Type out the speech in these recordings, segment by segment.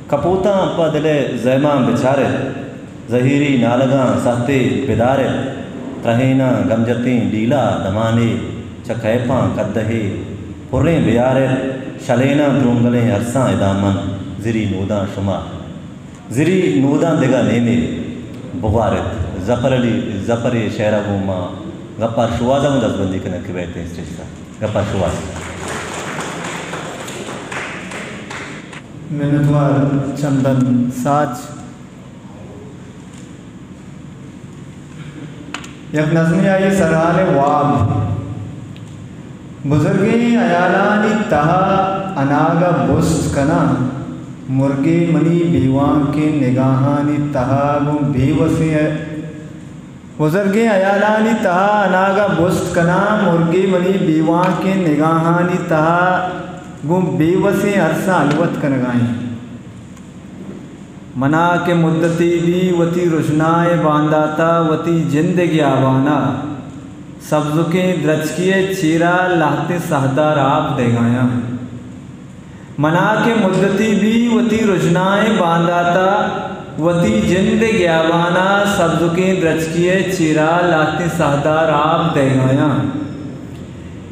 कपूता पदले जैमा बिछारे जहीरी नालगा सहते बिदारे तहीना गमजती डीला दमाने चकैपा कदहे पुरें बियारे शलेना द्रुंगले अरसा इदामन जिरी नूदा शुमा जिरी नूदा दिगा नेमे बुगारत जपरली जपरे शेरा गुमा गप्पा शुवाजा में दसबंदी करने के बैठे इस चीज़ का गप्पा शुवाज मिनटवार चंदन साच यक नज़्म आई सराल वाब बुजुर्गे अयालानी तहा अनागा बुस्त कना मुर्गे मनी बीवा के निगाहानी तहा वो बेवसी है बुजुर्गे अयालानी तहा अनागा बुस्त कना मुर्गे मनी बीवा के निगाहानी तहा वो बेवसी अरसा अलवत कर गाएं मना के मुद्दती भी वती रुशनाए बांदाता वती जिंदगी आवाना सब्ज़ के द्रचकिए चीरा लाहते सहदार आप दे गाया मना के मुद्दती भी वती रुशनाए बांदाता वती जिंदगी आवाना सब्ज़ के द्रचकिए चीरा लाहते सहदार आप दे गाया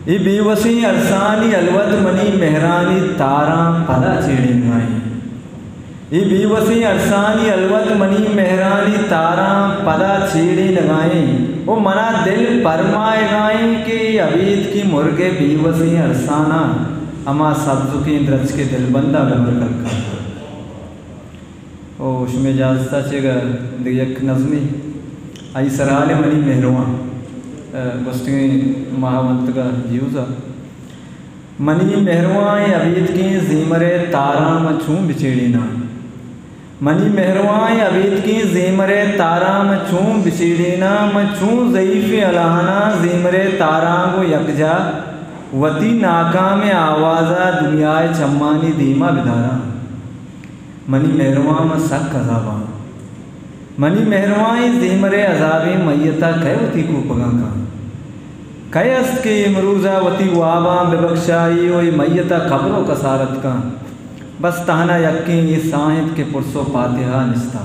ये बेवसी अरसानी अलवत मनी मेहरानी तारा पदा चेड़ी गाई ये बेवसी अरसानी अलवत मनी मेहरानी तारा पदा छेड़ी लगाएं वो मना दिल परमाए गाएं कि अबीद की मुर्गे बेवसी अरसाना अमा सब्ज़ की द्रच के दिल बंदा गबर कर का ओ उसमें जाजता चेगा दियक नज़मी आई सराल मनी मेहरवा गोस्ती महावंत का जीवजा मनी मेहरवा अबीद की ज़ीमरे तारा मछू बिछेड़ी ना मनी मेहरवाएँ अबीद की ज़ीमरे तारा मछूँ बिछीड़ीना मछूँ ज़ईफ़ अलाहना ज़ीमरे तारा को यकजा वती नाकाम आवाज़ा दुनियाए चम्मानी धीमा बिधारा मनी मेहरवा में सक अजाबा मनी मेहरवाएँ ज़ीमरे अजाबे मैयता कह वती को पगा का कयस्त के इमरूज़ा वती वाबा बेबख्शाई वही मैयता खबरों कसारत का बस तहना यकीन ये साहिब के पुरसो पातिहा निस्ता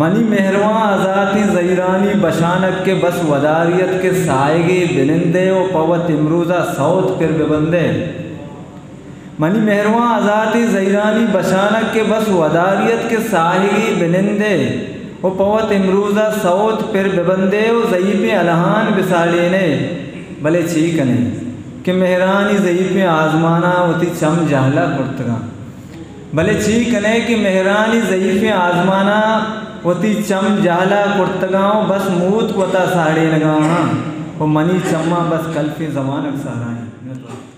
मनी मेहरवा आज़ाती ज़ईरानी बशानक के बस वदारियत के सायगे बिनिंदे ओ पवत इमरूज़ा सौत फिर बेबंदे मनी मेहरवा आज़ाती ज़ईरानी बशानक के बस वदारियत के सायगे बिनिंदे ओ पवत इमरूज़ा सौत फिर बेबंदे ओ ज़ईफ़ अलहान बिसाड़ेने भले चीक नहीं कि मेहरानी ज़ईफ़ आज़माना वती चम जहला कुर्तगा भले चीक नहीं कि मेहरानी ज़ईफ़ आज़माना वती चम जहला कुर्तगाओं बस मूत वता साड़े लगाँ वो मनी चम्मा बस कल्फ़ी ज़मानक साराएँ।